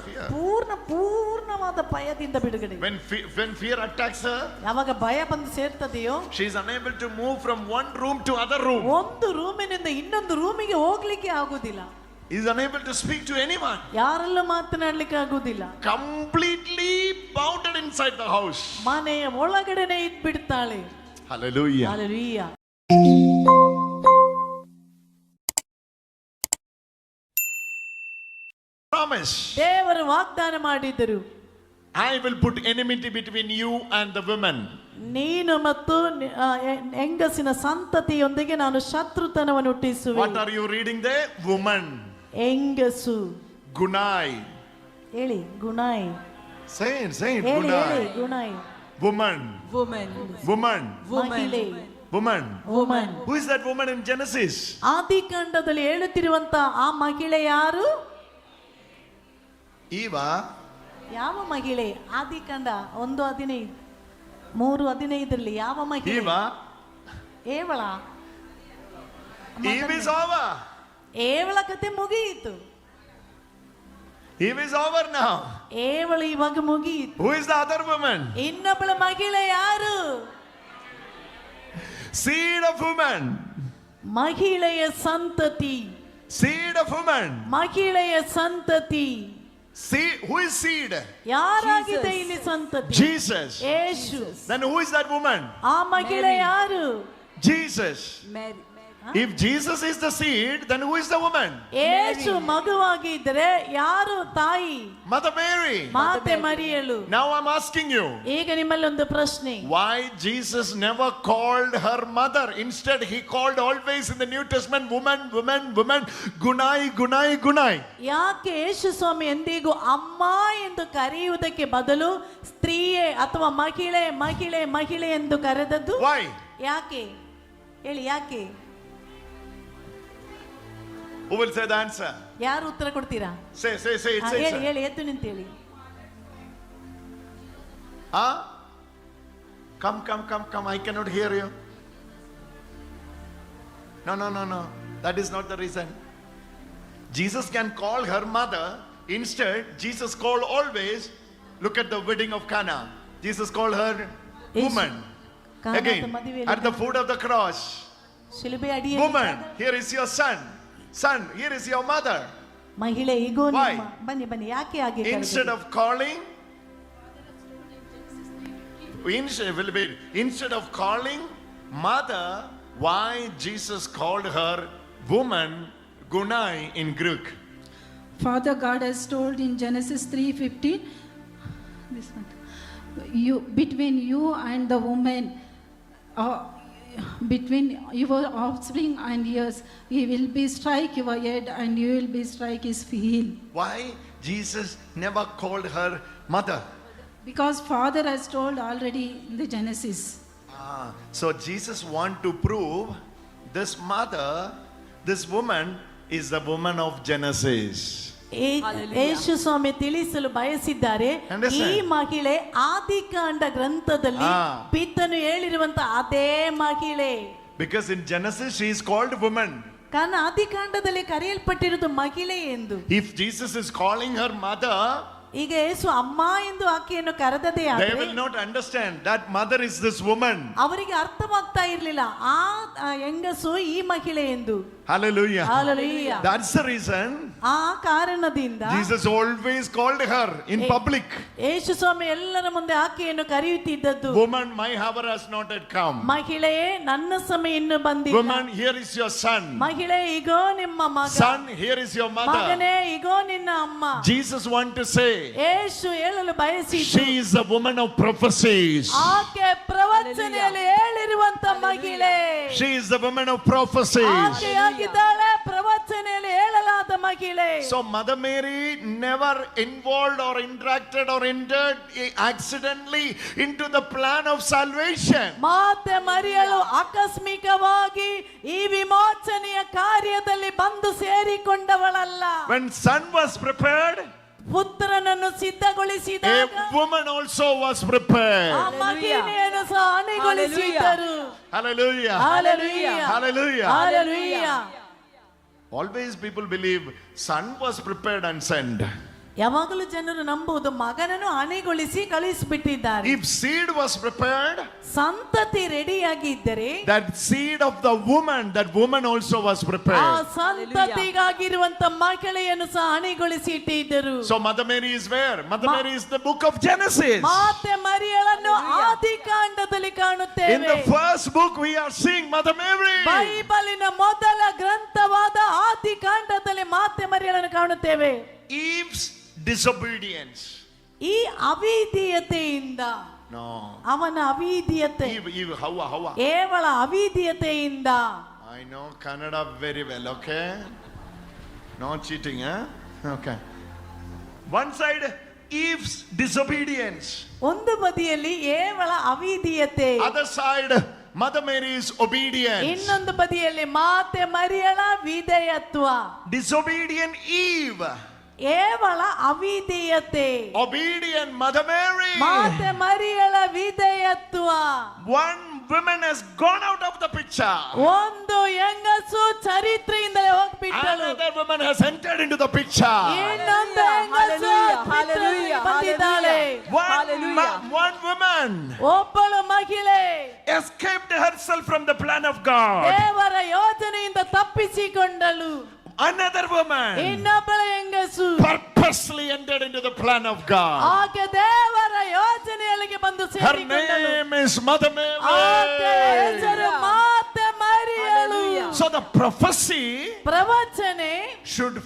fear. ಪೂರ್ಣವಾದ ಭಯದಿಂದ ಬಿಡುಗಡೆ. When fear attacks her, ಯಾವಾಗ ಭಯ ಬಂದು ಸೇರ್ತದೆಯೋ, she is unable to move from one room to other room. ಒಂದು ರೂಮಿನಿಂದ ಇನ್ನೊಂದು ರೂಮಿಗೆ ಹೋಗ್ಲಿಕ್ಕೆ ಆಗುದಿಲ್ಲ. Is unable to speak to anyone. ಯಾರಲ್ಲೂ ಮಾತನಾಡ್ಲಿಕ್ಕೆ ಆಗುದಿಲ್ಲ. Completely bounded inside the house. ಮನೆಯ ಒಳಗಡೆನೆ ಇದ್ಬಿಡ್ತಾಳೆ. Hallelujah. Hallelujah. Promise. ದೇವರು ವಾಗ್ದಾನ ಮಾಡಿದರು, I will put enmity between you and the women. ನೀನು ಮತ್ತು ಹೆಂಗಸಿನ ಸಂತತಿಯೊಂದಿಗೆ ನಾನು ಶತ್ರುತನವನ್ನು ಹುಟ್ಟಿಸುವೆ. What are you reading there? Woman. ಹೆಂಗಸು. Gunai. ಹೇಳಿ ಗುಣಾಯ್. Say it. ಹೇಳಿ Gunai. ಗುಣಾಯ್. Woman. ಮಹಿಳೆ. Woman. Who is that woman in Genesis? ಆದಿಕಾಂಡದಲ್ಲಿ ಹೇಳುತ್ತಿರುವಂತ ಆ ಮಹಿಳೆ ಯಾರು? Eva. ಯಾವ ಮಹಿಳೆ? ಆದಿಕಾಂಡ 1:15 3:15 ಯಾವ ಮಹಿಳೆ? Eva. ಏವಳ. Eve is over. ಏವಳ ಕತೆ ಮುಗಿಯಿತು. Eve is over now. ಏವಳು ಇವಾಗ ಮುಗಿಯಿತು. Who is the other woman? ಇನ್ನೊಬ್ಬಳ ಮಹಿಳೆ ಯಾರು? Seed of woman. ಮಹಿಳೆಯ ಸಂತತಿ. Seed of woman. ಮಹಿಳೆಯ ಸಂತತಿ. Seed. Who is seed? ಯಾರಾಗಿದೆ ಇಲ್ಲಿ ಸಂತತಿ? Jesus. Yesu. Then who is that woman? ಆ ಮಹಿಳೆ ಯಾರು? Jesus. Mary. If Jesus is the seed, then who is the woman? ಯೇಸು ಮಗುವಾಗಿದ್ದರೆ ಯಾರು ತಾಯಿ? Mother Mary. ಮಾತೆ ಮರಿಯಳು. Now I'm asking you. ಈಗ ನಿಮ್ಮಲ್ಲಿ ಒಂದು ಪ್ರಶ್ನೆ. Why Jesus never called her mother? Instead, he called always in the New Testament woman, Gunai. ಯಾಕೆ ಯೇಸು ಸ್ವಾಮಿ ಎಂದಿಗೂ ಅಮ್ಮ ಎಂದು ಕರೆಯುವುದಕ್ಕೆ ಬದಲು ಸ್ತ್ರೀಯೇ ಅಥವಾ ಮಹಿಳೆ ಎಂದು ಕರೆದದ್ದು? Why? ಯಾಕೆ ಹೇಳಿ, ಯಾಕೆ? Who will say the answer? ಯಾರು ಉತ್ತರ ಕೊಡ್ತೀರಾ? Say it. ಹೇಳಿ ಎದ್ದು ನಿಂತೇಳಿ. Come. I cannot hear you. No. That is not the reason. Jesus can call her mother. Instead, Jesus called always. Look at the wedding of Cana. Jesus called her woman. Again, at the foot of the cross. Woman, here is your son. Son, here is your mother. ಮಹಿಳೆ ಈಗೋ Why? ಬನ್ನಿ ಯಾಕೆ ಹಾಗೆ? Instead of calling mother, why Jesus called her woman, Gunai in Greek? Father God has told in Genesis 3:15, this one, between you and the woman, between your offspring and yours, he will be strike your head and you will be strike his heel. Why Jesus never called her mother? Because Father has told already in the Genesis. So Jesus want to prove this woman is the woman of Genesis. ಯೇಸು ಸ್ವಾಮಿ ತಿಳಿಸಲು ಬಯಸಿದ್ದಾರೆ, ಈ ಮಹಿಳೆ ಆದಿಕಾಂಡ ಗ್ರಂಥದಲ್ಲಿ ಪಿತನು ಹೇಳಿರುವಂತ ಅದೇ ಮಹಿಳೆ. Because in Genesis she is called woman. ಕಾರಣ ಆದಿಕಾಂಡದಲ್ಲಿ ಕರೆಯಲ್ಪಟ್ಟಿರುವುದು ಮಹಿಳೆ ಎಂದು. If Jesus is calling her mother, ಈಗ ಯೇಸು ಅಮ್ಮ ಎಂದು ಆಕೆಯನ್ನು ಕರೆದದೇ they will not understand that mother is this woman. ಅವರಿಗೆ ಅರ್ಥವಾಗ್ತಾ ಇರಲಿಲ್ಲ ಆ ಹೆಂಗಸು ಈ ಮಹಿಳೆ ಎಂದು. Hallelujah. Hallelujah. That's the reason ಆ ಕಾರಣದಿಂದ Jesus always called her in public. ಯೇಸು ಸ್ವಾಮಿ ಎಲ್ಲರ ಮುಂದೆ ಆಕೆಯನ್ನು ಕರೆಯುತ್ತಿದ್ದದ್ದು, Woman, my hour has not yet come. ಮಹಿಳೆಯೇ ನನ್ನ ಸಮಯ ಇನ್ನು ಬಂದಿಲ್ಲ. Woman, here is your son. ಮಹಿಳೆ ಈಗೋ ನಿಮ್ಮ ಮಗ. Son, here is your mother. ಮಗನೇ ಈಗೋ ನಿನ್ನ ಅಮ್ಮ. Jesus want to say, ಯೇಸು ಹೇಳಲು ಬಯಸಿದ್ದು, she is a woman of prophecies. ಆಕೆ ಪ್ರವಚನೆಯಲ್ಲಿ ಹೇಳಿರುವಂತ ಮಹಿಳೆ. She is the woman of prophecies. ಆಕೆಯಾಗಿದ್ದಾಳೆ ಪ್ರವಚನೆಯಲ್ಲಿ ಹೇಳಲಾದ ಮಹಿಳೆ. So Mother Mary never involved or interacted or entered accidentally into the plan of salvation. ಮಾತೆ ಮರಿಯಳು ಆಕಸ್ಮಿಕವಾಗಿ ಈ ವಿಮೋಚನೆಯ ಕಾರ್ಯದಲ್ಲಿ ಬಂದು ಸೇರಿಕೊಂಡವಳಲ್ಲ. When son was prepared, ಪುತ್ರನನ್ನು ಸಿದ್ಧಗೊಳಿಸಿದಾಗ a woman also was prepared. ಆ ಮಹಿಳೆಯನ್ನು ಸಹ ಅಣಿಗೊಳಿಸಿದರು. Hallelujah. Hallelujah. Hallelujah. Hallelujah. Always people believe son was prepared and sent. ಯಾವಾಗಲೂ ಜನರು ನಂಬುವುದು ಮಗನನ್ನು ಅಣೆಗೊಳಿಸಿ ಕಳಿಸಿಬಿಟ್ಟಿದ್ದಾರೆ. If seed was prepared, ಸಂತತಿ ರೆಡಿಯಾಗಿ ಇದ್ದರೆ that seed of the woman, that woman also was ಆ prepared. ಸಂತತಿಗಾಗಿರುವಂತ ಮಕ್ಕಳೆಯನ್ನು ಸಹ ಅಣೆಗೊಳಿಸಿ ಇಟ್ಟಿದ್ದರು. So Mother Mary is where? Mother Mary is the book of Genesis. ಮಾತೆ ಮರಿಯಳನ್ನು ಆದಿಕಾಂಡದಲ್ಲಿ In ಕಾಣುತ್ತೇವೆ. the first book we are seeing Mother Mary. ಬೈಬಲಿನ ಮೊದಲ ಗ್ರಂಥವಾದ ಆದಿಕಾಂಡದಲ್ಲಿ ಮಾತೆ ಮರಿಯಳನ್ನು ಕಾಣುತ್ತೇವೆ. Eve's disobedience. ಈ ಅವಿಧೇಯತೆಯಿಂದ No. ಅವನ ಅವಿಧೇಯತೆ Eve, Hawa. ಕೇವಲ ಅವಿಧೇಯತೆಯಿಂದ I know Kannada very well, okay? No cheating, huh? Okay. One side, Eve's disobedience. ಒಂದು ಬದಿಯಲ್ಲಿ ಕೇವಲ ಅವಿಧೇಯತೆ, Other side, Mother Mary's obedience. ಇನ್ನೊಂದು ಬದಿಯಲ್ಲಿ ಮಾತೆ ಮರಿಯಳ ವಿಧೇಯತ್ವ. Disobedient Eve. ಕೇವಲ ಅವಿಧೇಯತೆ, Obedient Mother Mary. ಮಾತೆ ಮರಿಯಳ ವಿಧೇಯತ್ವ. One woman has gone out of the picture. ಒಂದು ಹೆಂಗಸು ಚರಿತ್ರೆಯಿಂದಲೇ ಹೋಗ್ಬಿಟ್ಟಳು. Another woman has entered into the picture. ಇನ್ನೊಂದು ಹೆಂಗಸು Hallelujah, ಬಂದಿದ್ದಾಳೆ. One woman ಒಬ್ಬಳು ಮಹಿಳೆ escaped herself from the plan of God. ದೇವರ ಯೋಜನೆಯಿಂದ ತಪ್ಪಿಸಿಕೊಂಡಳು. Another woman ಇನ್ನೊಬ್ಬಳ ಹೆಂಗಸು purposely entered into the plan of God. ಆಕೆ ದೇವರ ಯೋಜನೆಯಲ್ಲಿಗೆ ಬಂದು Her ಸೇರಿಕೊಂಡಳು. name is Mother ಆಕೆ ಹೆಸರು Mary. ಮಾತೆ ಮರಿಯಳು. So the prophecy ಪ್ರವಚನೆ should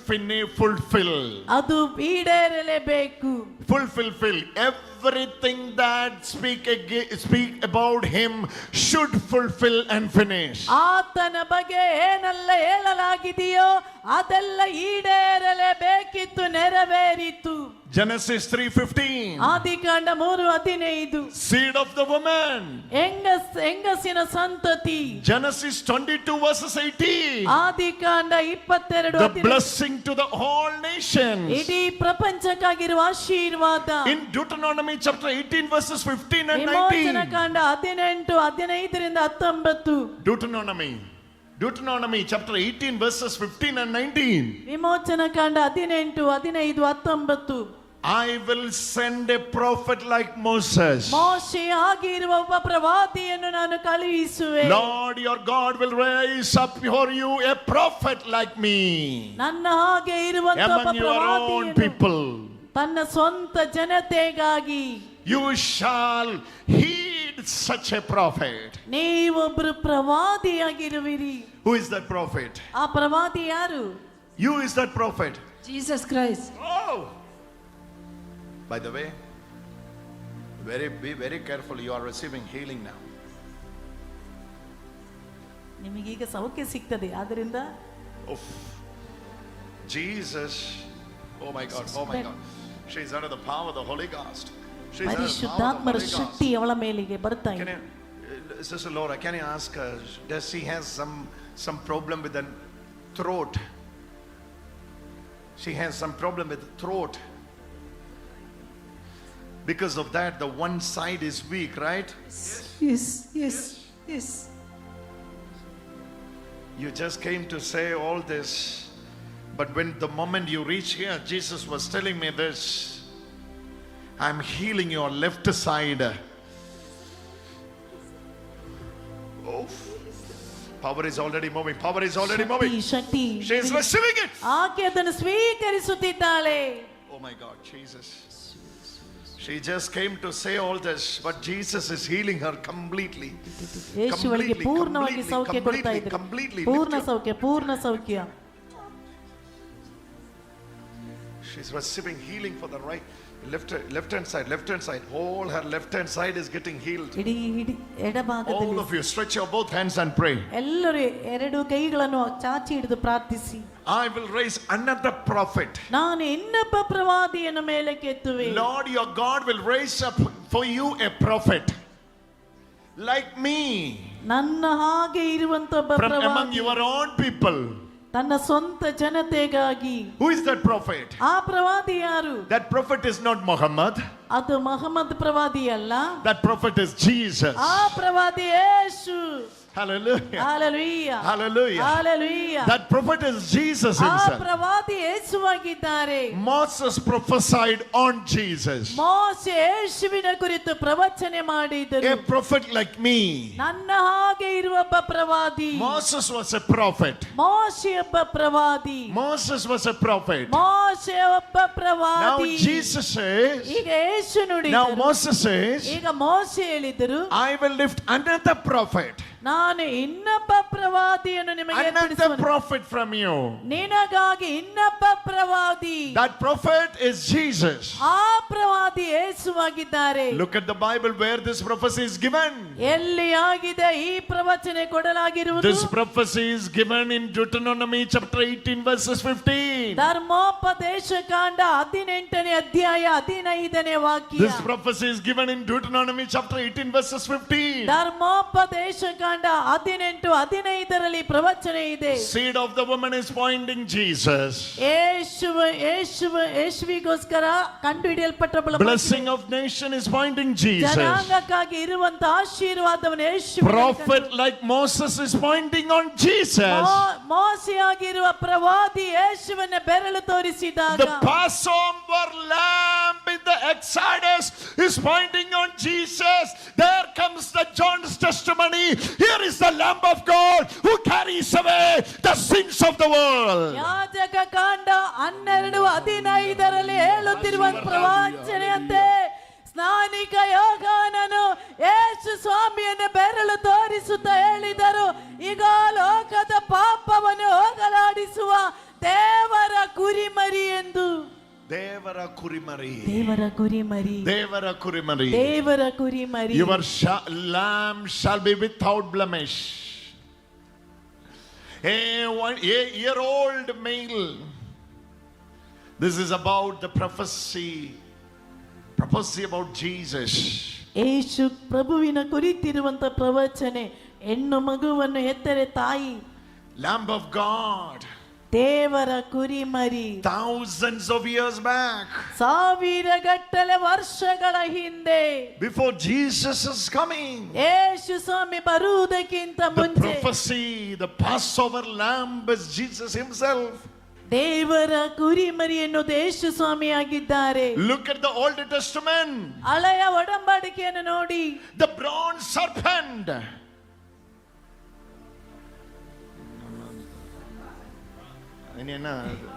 fulfill. ಅದು ಈಡೇರಲೇಬೇಕು. Fulfill. Everything that speak about him should fulfill and finish. ಆತನ ಬಗ್ಗೆ ಏನೆಲ್ಲ ಹೇಳಲಾಗಿದೆಯೋ ಅದೆಲ್ಲ ಈಡೇರಲೇಬೇಕಿತ್ತು, ನೆರವೇರಿತು. Genesis 3:15. ಆದಿಕಾಂಡ 3:15. Seed of the woman. ಹೆಂಗಸಿನ ಸಂತತಿ. Genesis 22 verses 18. ಆದಿಕಾಂಡ 22. The blessing to the whole nation. ಇಡೀ ಪ್ರಪಂಚಕ್ಕಾಗಿರುವ ಆಶೀರ್ವಾದ. In Deuteronomy chapter 18 verses 15 and ವಿಮೋಚನ 19. ಕಾಂಡ 18, 15-19. Deuteronomy chapter 18 verses 15 and 19. ವಿಮೋಚನ ಕಾಂಡ 18, 15, 19. I will send a prophet like Moses. ಮೋಶೆ ಆಗಿರುವ ಒಬ್ಬ ಪ್ರವಾದಿಯನ್ನು ನಾನು ಕಳುಹಿಸುವೆ. Lord your God will raise up for you a prophet like me ನನ್ನ ಹಾಗೆ ಇರುವಂತ ಒಬ್ಬ among your own ಪ್ರವಾದಿಯನ್ನು people. ತನ್ನ ಸ್ವಂತ ಜನತೆಗಾಗಿ You shall heed such a prophet. ನೀವೊಬ್ಬರು ಪ್ರವಾದಿಯಾಗಿರುವಿರಿ. Who is that prophet? ಆ ಪ್ರವಾದಿ ಯಾರು? You is that prophet. Jesus Christ. Oh! By the way, be very careful. You are receiving healing now. ನಿಮಗೀಗ ಸೌಖ್ಯ ಸಿಗ್ತದೆ, ಆದ್ರಿಂದ Oof. Jesus. Oh my God. She's under the power of the Holy Ghost. She's under the power of ಪರಿಶುದ್ಧಾತ್ಮರ the Holy Ghost. ಶಕ್ತಿ ಅವಳ ಮೇಲಿಗೆ ಬರ್ತಾ Can ಇದೆ. you, Sister Laura, can you ask her, does she has some problem with the throat? She has some problem with the throat. Because of that, the one side is weak, right? Yes. You just came to say all this, but when the moment you reach here, Jesus was telling me this. I'm healing your left side. Oh, power is already moving. Shakti She is receiving it. ಆಕೆ ಅದನ್ನು ಸ್ವೀಕರಿಸುತ್ತಿದ್ದಾಳೆ. Oh my God, Jesus. She just came to say all this, but Jesus is healing her completely. ಯೇಸುವಿಗೆ ಪೂರ್ಣವಾಗಿ ಸೌಖ್ಯ ಕೊಡ್ತಾ ಇದ್ದಾರೆ. Completely. ಪೂರ್ಣ ಸೌಖ್ಯ. She's receiving healing for the left hand side. Whole her left hand side is getting healed. ಇಡೀ All ಎಡಭಾಗದಲ್ಲಿ of you, stretch your both hands and pray. ಎಲ್ಲರೂ ಎರಡು ಕೈಗಳನ್ನು ಚಾಚಿ ಹಿಡಿದು ಪ್ರಾರ್ಥಿಸಿ. I will raise another prophet. ನಾನು ಇನ್ನೊಬ್ಬ ಪ್ರವಾದಿಯನ್ನು ಮೇಲಕ್ಕೆತ್ತುವೆ. Lord your God will raise up for you a prophet like me ನನ್ನ ಹಾಗೆ ಇರುವಂತ ಒಬ್ಬ from among ಪ್ರವಾದಿ your own people. ತನ್ನ ಸ್ವಂತ ಜನತೆಗಾಗಿ. Who is that prophet? ಆ ಪ್ರವಾದಿ ಯಾರು? That prophet is not Muhammad. ಅದು ಮಹಮ್ಮದ್ ಪ್ರವಾದಿ ಅಲ್ಲ. That prophet is Jesus. ಆ ಪ್ರವಾದಿ ಯೇಸು. Hallelujah. Hallelujah. Hallelujah. Hallelujah. That prophet is Jesus ಆ himself. ಪ್ರವಾದಿ ಯೇಸುವಾಗಿದ್ದಾರೆ. Moses prophesied on Jesus. ಮೋಶೆ ಯೇಸುವಿನ ಕುರಿತು ಪ್ರವಚನೆ ಮಾಡಿದರು. A prophet like me. ನನ್ನ ಹಾಗೆ ಇರುವ ಒಬ್ಬ ಪ್ರವಾದಿ. Moses was a prophet. ಮೋಶೆ ಒಬ್ಬ ಪ್ರವಾದಿ. Moses was a prophet. ಮೋಶೆ ಒಬ್ಬ Now ಪ್ರವಾದಿ. Jesus says, ಈಗ ಯೇಸು now ನುಡಿದರು. Moses says, ಈಗ ಮೋಶೆ ಹೇಳಿದರು, I will lift another prophet. ನಾನು ಇನ್ನೊಬ್ಬ ಪ್ರವಾದಿಯನ್ನು ನಿಮಗೆ Another ಏರ್ಪಡಿಸುವೆನು. prophet from you. ನಿನಗಾಗಿ ಇನ್ನೊಬ್ಬ ಪ್ರವಾದಿ. That prophet is Jesus. ಆ ಪ್ರವಾದಿ ಯೇಸುವಾಗಿದ್ದಾರೆ. Look at the Bible where this prophecy is given. ಎಲ್ಲಿ ಆಗಿದೆ ಈ ಪ್ರವಚನೆ ಕೊಡಲಾಗಿರುವುದು? This prophecy is given in Deuteronomy chapter 18 verses 15. ಧರ್ಮೋಪದೇಶ ಕಾಂಡ 18ನೇ ಅಧ್ಯಾಯ 15ನೇ ವಾಕ್ಯ. This prophecy is given in Deuteronomy chapter 18 verses 15. ಧರ್ಮೋಪದೇಶ ಕಾಂಡ 18:15ರಲ್ಲಿ ಪ್ರವಚನೆ ಇದೆ. Seed of the woman is pointing Jesus. ಯೇಸುವಿಗೋಸ್ಕರ ಕಂಡುಹಿಡಿಯಲ್ಪಟ್ಟ Blessing of nation is pointing Jesus. ಜನಾಂಗಕ್ಕಾಗಿ ಇರುವಂತ ಆಶೀರ್ವಾದವನ್ನು ಯೇಸು. Prophet like Moses is pointing on Jesus. ಮೋಸೆಯಾಗಿರುವ ಪ್ರವಾದಿ ಯೇಸುವನ್ನ ಬೆರಳು ತೋರಿಸಿದಾಗ The Passover lamb in the Exodus is pointing on Jesus. There comes the John's testimony. Here is the Lamb of God who carries away the sins of the world. ಯಾಜಕ ಕಾಂಡ 12:15ರಲ್ಲಿ ಹೇಳುತ್ತಿರುವ ಪ್ರವಾಚನೆಯಂತೆ ಸ್ನಾನಿಕ ಯೋಹಾನನು ಯೇಸು ಸ್ವಾಮಿಯನ್ನು ಬೆರಳು ತೋರಿಸುತ್ತಾ ಹೇಳಿದರು, ಈಗ ಲೋಕದ ಪಾಪವನ್ನು ಹೋಗಲಾಡಿಸುವ ದೇವರ ಕುರಿಮರಿ ಎಂದು. ದೇವರ ಕುರಿಮರಿ. ದೇವರ ಕುರಿಮರಿ. ದೇವರ ಕುರಿಮರಿ. ದೇವರ ಕುರಿಮರಿ. Your lamb shall be without blemish. A year-old male. This is about the prophecy about Jesus. ಯೇಸು ಪ್ರಭುವಿನ ಕುರಿತಿರುವಂತ ಪ್ರವಚನೆ. ಹೆಣ್ಣು ಮಗುವನ್ನು ಹೆತ್ತರೆ ತಾಯಿ. Lamb of God. ದೇವರ ಕುರಿಮರಿ. Thousands of years back. ಸಾವಿರಗಟ್ಟಲೆ ವರ್ಷಗಳ ಹಿಂದೆ. Before Jesus is coming. ಯೇಸು ಸ್ವಾಮಿ ಬರುವುದಕ್ಕಿಂತ The ಮುಂಚೆ prophecy, the Passover lamb is Jesus himself. ದೇವರ ಕುರಿಮರಿ ಎನ್ನುವುದು ಯೇಸು ಸ್ವಾಮಿ ಆಗಿದ್ದಾರೆ. Look at the Old Testament. ಹಳೆಯ ಒಡಂಬಡಿಕೆಯನ್ನು ನೋಡಿ. The bronze serpent.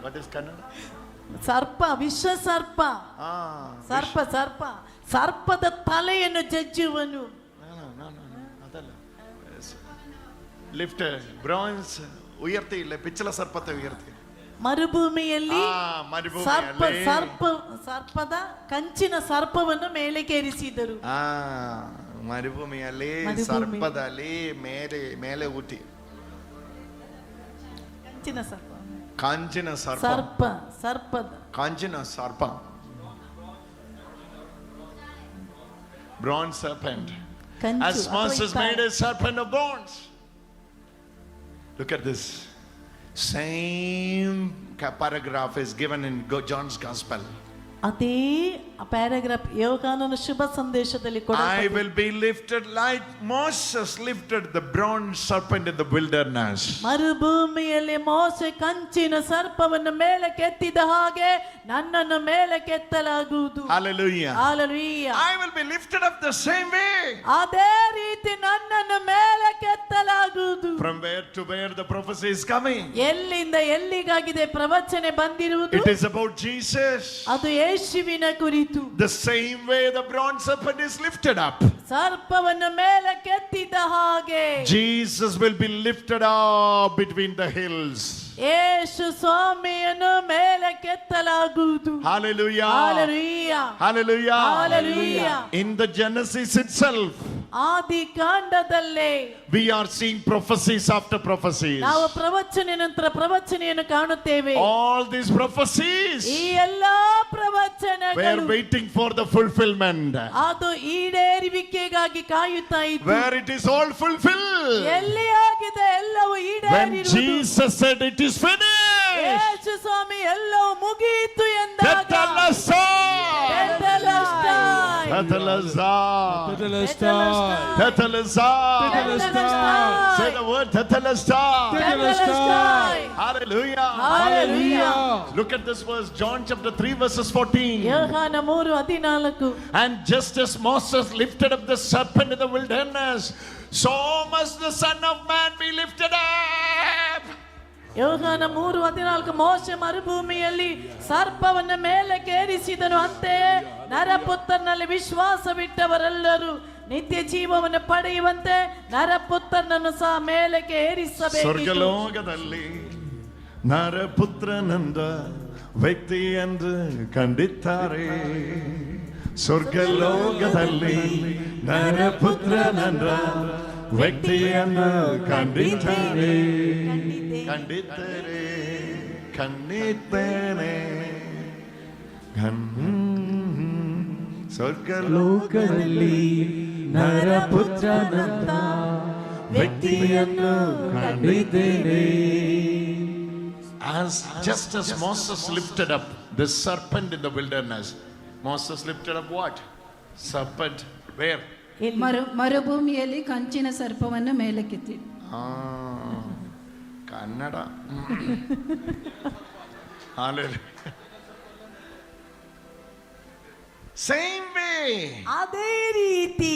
What is Kannada? ಸರ್ಪ, ವಿಶ್ವ ಸರ್ಪ. ಸರ್ಪ ಸರ್ಪ ಸರ್ಪದ ತಲೆಯನ್ನು ಜಜ್ಜುವನು. ಲಿಫ್ಟ್ ಬ್ರಾನ್ಸ್ ಉಯರ್ತಿ ಇಲ್ಲ, ಪಿಚ್ಚಲ ಸರ್ಪತೆ ಉಯರ್ತಿ. ಮರುಭೂಮಿಯಲ್ಲಿ ಸರ್ಪದ ಕಂಚಿನ ಸರ್ಪವನ್ನು ಮೇಲಕ್ಕೇರಿಸಿದರು. ಮರುಭೂಮಿಯಲ್ಲಿ ಸರ್ಪದಲ್ಲಿ ಮೇಲೆ ಊಟಿ ಕಂಚಿನ ಸರ್ಪ. ಕಾಂಚಿನ ಸರ್ಪದ ಕಾಂಚಿನ ಸರ್ಪ. Bronze serpent. As Moses made a serpent of bronze. Look at this. Same paragraph is given in John's Gospel. ಅದೇ ಪ್ಯಾರಾಗ್ರಾಫ್ ಯೋಹಾನನ ಶುಭ ಸಂದೇಶದಲ್ಲಿ I will be lifted like Moses lifted the bronze serpent in the wilderness. ಮರುಭೂಮಿಯಲ್ಲಿ ಮೋಸೆ ಕಂಚಿನ ಸರ್ಪವನ್ನು ಮೇಲಕ್ಕೆತ್ತಿದ ಹಾಗೆ ನನ್ನನ್ನು ಮೇಲಕ್ಕೆತ್ತಲಾಗುವುದು. Hallelujah. Hallelujah. I will be lifted up the same way. ಅದೇ ರೀತಿ ನನ್ನನ್ನು ಮೇಲಕ್ಕೆತ್ತಲಾಗುವುದು. From where to where the prophecy is coming. ಎಲ್ಲಿಂದ ಎಲ್ಲಿಗಾಗಿದೆ ಪ್ರವಚನೆ ಬಂದಿರುವುದು? It is about Jesus. ಅದು ಯೇಸುವಿನ ಕುರಿತು. The same way the bronze serpent is lifted up. ಸರ್ಪವನ್ನು ಮೇಲಕ್ಕೆತ್ತಿದ ಹಾಗೆ Jesus will be lifted up between the hills. ಯೇಸು ಸ್ವಾಮಿಯನ್ನು ಮೇಲಕ್ಕೆತ್ತಲಾಗುವುದು. Hallelujah. Hallelujah. Hallelujah. Hallelujah. In the Genesis itself, Adi ಕಾಂಡದಲ್ಲೇ we are seeing prophecies after prophecies. ನಾವು ಪ್ರವಚನೆ ನಂತರ ಪ್ರವಚನೆಯನ್ನು ಕಾಣುತ್ತೇವೆ. All these prophecies ಈ ಎಲ್ಲಾ were ಪ್ರವಚನಗಳು waiting for the fulfillment. ಅದು ಈಡೇರುವಿಕೆಗಾಗಿ ಕಾಯುತ್ತಾ ಇತ್ತು. Where it is all fulfilled. ಎಲ್ಲಿ ಆಗಿದೆ ಎಲ್ಲವೂ When ಈಡೇರಿರುವುದು. Jesus said it is finished. ಯೇಸು ಸ್ವಾಮಿ ಎಲ್ಲವೂ ಮುಗಿಯಿತು ಎಂದಾಗ Tetelestai. Tetelestai. Tetelestai. Tetelestai. Tetelestai. Tetelestai. Say the word Tetelestai. Tetelestai. Hallelujah. Hallelujah. Look at this verse, John chapter 3 verses 14. ಯೋಹಾನ 3:14. And just as Moses lifted up the serpent in the wilderness, so must the Son of Man be lifted up. ಯೋಹಾನ 3:14 ಮೋಶೆ ಮರುಭೂಮಿಯಲ್ಲಿ ಸರ್ಪವನ್ನ ಮೇಲೆ ಕೇರಿಸಿದನು, ಅಂತೆಯೇ ನರಪುತ್ರನಲ್ಲಿ ವಿಶ್ವಾಸವಿಟ್ಟವರೆಲ್ಲರೂ ನಿತ್ಯ ಜೀವವನ್ನು ಪಡೆಯುವಂತೆ ನರಪುತ್ರನನ್ನು ಸಹ ಮೇಲಕ್ಕೆ ಏರಿಸಬೇಕು. ಸ್ವರ್ಗಲೋಕದಲ್ಲಿ ನರಪುತ್ರನಂದ ವ್ಯಕ್ತಿ ಎಂದು ಕಂಡಿದ್ದಾರೆ. ಸ್ವರ್ಗಲೋಕದಲ್ಲಿ ನರಪುತ್ರನಂದ ವ್ಯಕ್ತಿಯನ್ನು ಕಂಡಿದ್ದಾರೆ. ಕಂಡಿದ್ದೇನೆ ಕಂಡಿದ್ದೇನೆ ಸ್ವರ್ಗಲೋಕದಲ್ಲಿ ನರಪುತ್ರನಂತ ವ್ಯಕ್ತಿಯನ್ನು ಕಂಡಿದ್ದೇನೆ. Just as Moses lifted up the serpent in the wilderness, Moses lifted up what? Serpent where? ಮರುಭೂಮಿಯಲ್ಲಿ ಕಂಚಿನ ಸರ್ಪವನ್ನು ಮೇಲಕ್ಕೆತ್ತಿ. ಕನ್ನಡ. Same way. ಅದೇ ರೀತಿ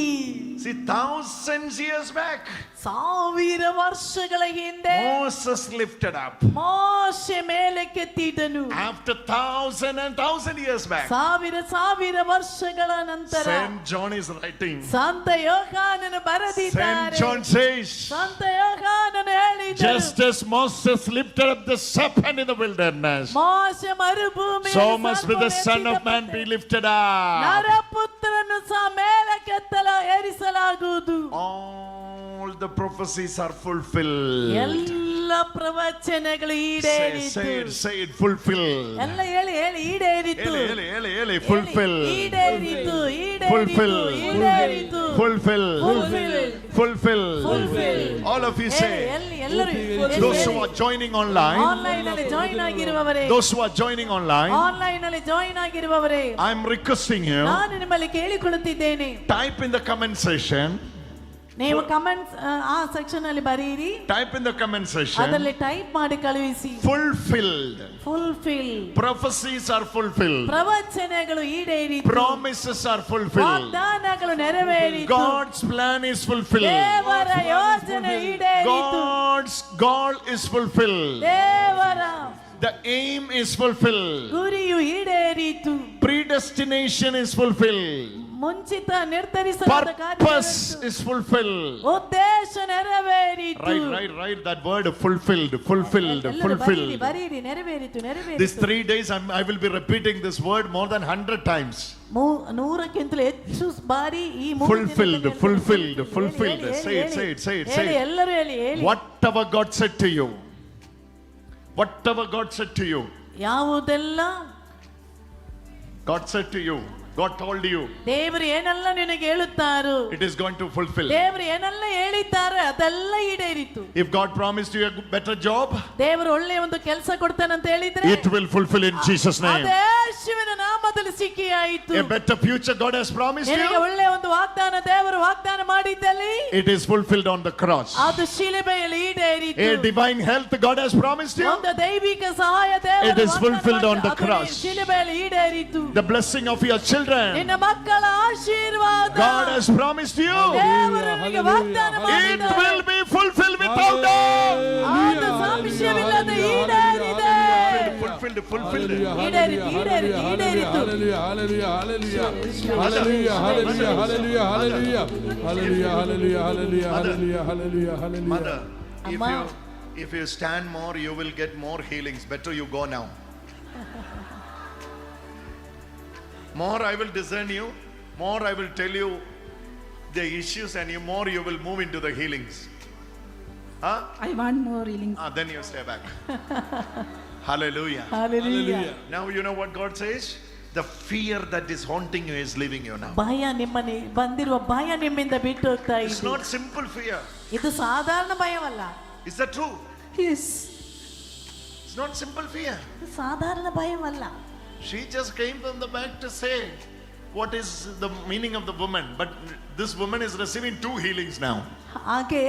See, thousands years back, 1000 ವರ್ಷಗಳ ಹಿಂದೆ Moses lifted up. ಮೋಶೆ ಮೇಲಕ್ಕೆತ್ತಿದನು. After 1000 years back, 1000 ವರ್ಷಗಳ ನಂತರ Saint John is writing. ಸಂತ ಯೋಹಾನನು Saint ಬರೆದಿದ್ದಾರೆ. John says, ಸಂತ ಯೋಹಾನನು ಹೇಳಿದರು, just as Moses lifted up the serpent in the wilderness, ಮೋಶೆ ಮರುಭೂಮಿಯಲ್ಲಿ so must be the Son of Man be lifted up. ನರಪುತ್ರನು ಸಹ ಮೇಲಕ್ಕೆತ್ತಲು ಏರಿಸಲಾಗುವುದು. All the prophecies are fulfilled. ಎಲ್ಲ ಪ್ರವಚನಗಳು Say ಈಡೇರಿತು. it, fulfilled. ಎಲ್ಲ ಹೇಳಿ ಈಡೇರಿತು. ಹೇಳಿ, fulfill. ಈಡೇರಿತು, Fulfill. ಈಡೇರಿತು. Fulfill. Fulfill. Fulfill. All of you say. ಎಲ್ಲರೂ Those who are joining online. Online ಅಲ್ಲಿ join ಆಗಿರುವವರೇ, Those who are joining online. Online ಅಲ್ಲಿ join ಆಗಿರುವವರೇ, I am requesting you. ನಾನು ನಿಮ್ಮಲ್ಲಿ ಕೇಳಿಕೊಳ್ಳುತ್ತಿದ್ದೇನೆ, Type in the comment section. ನೀವು comments ಆ ಸೆಕ್ಷನ್ ಅಲ್ಲಿ ಬರೀರಿ. Type in the comment section. ಅದರಲ್ಲಿ ಟೈಪ್ ಮಾಡಿ ಕಳುಹಿಸಿ. Fulfilled. Fulfil. Prophecies are fulfilled. ಪ್ರವಚನಗಳು ಈಡೇರಿತು. Promises are fulfilled. ವಾಗ್ದಾನಗಳು ನೆರವೇರಿತು. God's plan is fulfilled. ದೇವರ ಯೋಜನೆ ಈಡೇರಿತು. God's goal is fulfilled. ದೇವರ The aim is fulfilled. ಗುರಿಯು ಈಡೇರಿತು. Predestination is fulfilled. ಮುಂಚಿತ ನಿರ್ಧರಿಸಲಾದ Purpose is fulfilled. ಉದ್ದೇಶ ನೆರವೇರಿತು. Write that word, fulfilled. ಬರೀರಿ, ನೆರವೇರಿತು. These 3 days I will be repeating this word more than 100 times. 100ಕ್ಕಿಂತಲೂ ಹೆಚ್ಚು ಬಾರಿ ಈ Fulfilled. Say it. ಎಲ್ಲರೂ ಹೇಳಿ. Whatever God said to you. Whatever God said to you. ಯಾವುದೆಲ್ಲ God said to you. God told you. ದೇವರು ಏನೆಲ್ಲ ನಿನಗೆ ಹೇಳುತ್ತಾರೋ, It is going to fulfill. ದೇವರು ಏನೆಲ್ಲ ಹೇಳಿದ್ದಾರೆ ಅದೆಲ್ಲ ಈಡೇರಿತು. If God promised you a better job, ದೇವರು ಒಳ್ಳೆಯ ಒಂದು ಕೆಲಸ ಕೊಡ್ತಾನಂತ ಹೇಳಿದ್ರೆ it will fulfill in Jesus' name. ಅದೇ ಯೇಸುವಿನ ನಾಮದಲ್ಲಿ ಸಿಕ್ಕಿಯಾಯಿತು. A better future God has promised ನಿನಗೆ you. ಒಳ್ಳೆಯ ಒಂದು ವಾಗ್ದಾನ ದೇವರು ವಾಗ್ದಾನ ಮಾಡಿದ್ದಲ್ಲಿ It is fulfilled on the cross. ಅದು ಶಿಲುಬೆಯಲ್ಲಿ ಈಡೇರಿತು. A divine health God has promised you. ಒಂದು ದೈವಿಕ ಸಹಾಯ ದೇವರು It is fulfilled on the cross. ಶಿಲುಬೆಯಲ್ಲಿ ಈಡೇರಿತು. The blessing of your children ನಿನ್ನ ಮಕ್ಕಳ ಆಶೀರ್ವಾದ God has promised you. ದೇವರು ನಿನಗೆ ವಾಗ್ದಾನ It ಮಾಡಿದ್ದಾನೆ. will be fulfilled without doubt. ಅದು ಸಂಶಯವಿಲ್ಲದೆ ಈಡೇರಿದೆ. Fulfilled. ಈಡೇರಿತು. Mother, if you stand more, you will get more healings. Better you go now. More I will discern you, more I will tell you the issues, and more you will move into the healings. Huh? I want more healing. Then you stay back. Hallelujah. Hallelujah. Now you know what God says? The fear that is haunting you is leaving you now. ಭಯ ನಿಮ್ಮನೆ ಬಂದಿರುವ ಭಯ ನಿಮ್ಮಿಂದ ಬಿಟ್ಟು ಹೋಗ್ತಾ It's ಇದೆ. not simple fear. ಇದು ಸಾಧಾರಣ ಭಯವಲ್ಲ. Is that true? Yes. It's not simple fear. ಇದು ಸಾಧಾರಣ ಭಯವಲ್ಲ. She just came from the back to say, what is the meaning of the woman, but this woman is receiving 2 healings now. ಹಾಗೆ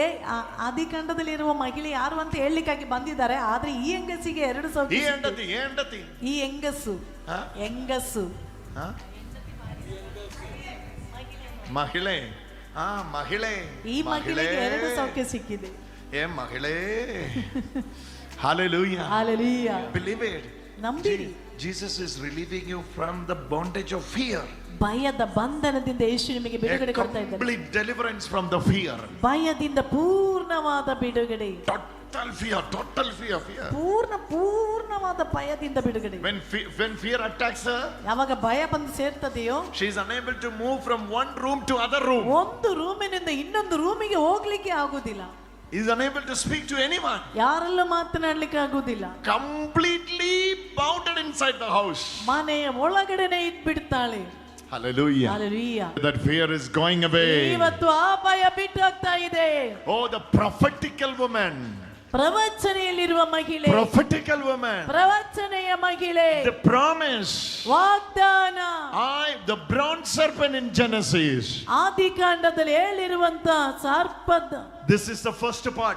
ಆದಿಕಾಂಡದಲ್ಲಿರುವ ಮಹಿಳೆ ಯಾರು ಅಂತ ಹೇಳಲಿಕ್ಕಾಗಿ ಬಂದಿದ್ದಾರೆ, ಆದ್ರೆ ಈ ಹೆಂಗಸಿಗೆ 2 ಸೌಖ್ಯ ಸಿಕ್ಕಿದೆ. ಹೆಂಡತಿ ಈ ಹೆಂಗಸು ಹಾ? ಹೆಂಗಸು Huh? ಮಹಿಳೆ ಮಹಿಳೆ ಈ ಮಹಿಳೆಗೆ 2 ಸೌಖ್ಯ ಸಿಕ್ಕಿದೆ. ಮಹಿಳೆ Hallelujah. Hallelujah. Believe it. ನಂಬಿರಿ. Jesus is relieving you from the bondage of fear. ಭಯದ ಬಂಧನದಿಂದ ಯೇಸು ನಿಮಗೆ ಬಿಡುಗಡೆ A ಕೊಡ್ತಾ ಇದ್ದಾರೆ. complete deliverance from the fear. ಭಯದಿಂದ ಪೂರ್ಣವಾದ ಬಿಡುಗಡೆ. Total fear. ಪೂರ್ಣವಾದ ಭಯದಿಂದ ಬಿಡುಗಡೆ. When fear attacks her, ಯಾವಾಗ ಭಯ ಬಂದು ಸೇರ್ತದೆಯೋ, she is unable to move from one room to other room. ಒಂದು ರೂಮಿನಿಂದ ಇನ್ನೊಂದು ರೂಮಿಗೆ ಹೋಗ್ಲಿಕ್ಕೆ ಆಗುದಿಲ್ಲ. Is unable to speak to anyone. ಯಾರಲ್ಲೂ ಮಾತನಾಡ್ಲಿಕ್ಕೆ ಆಗುದಿಲ್ಲ. Completely bounded inside the house. ಮನೆಯ ಒಳಗಡೆನೆ ಇದ್ಬಿಡ್ತಾಳೆ. Hallelujah. Hallelujah. That fear is going away. ಇವತ್ತು ಆ ಭಯ ಬಿಟ್ಟು ಹೋಗ್ತಾ ಇದೆ. Oh, the prophetical woman. ಪ್ರವಚನೆಯಲ್ಲಿರುವ ಮಹಿಳೆ. Prophetical woman. ಪ್ರವಚನೆಯ ಮಹಿಳೆ. The promise. ವಾಗ್ದಾನ. The bronze serpent in Genesis. ಆದಿಕಾಂಡದಲ್ಲಿ ಹೇಳಿರುವಂತ ಸರ್ಪದ. This is the first part.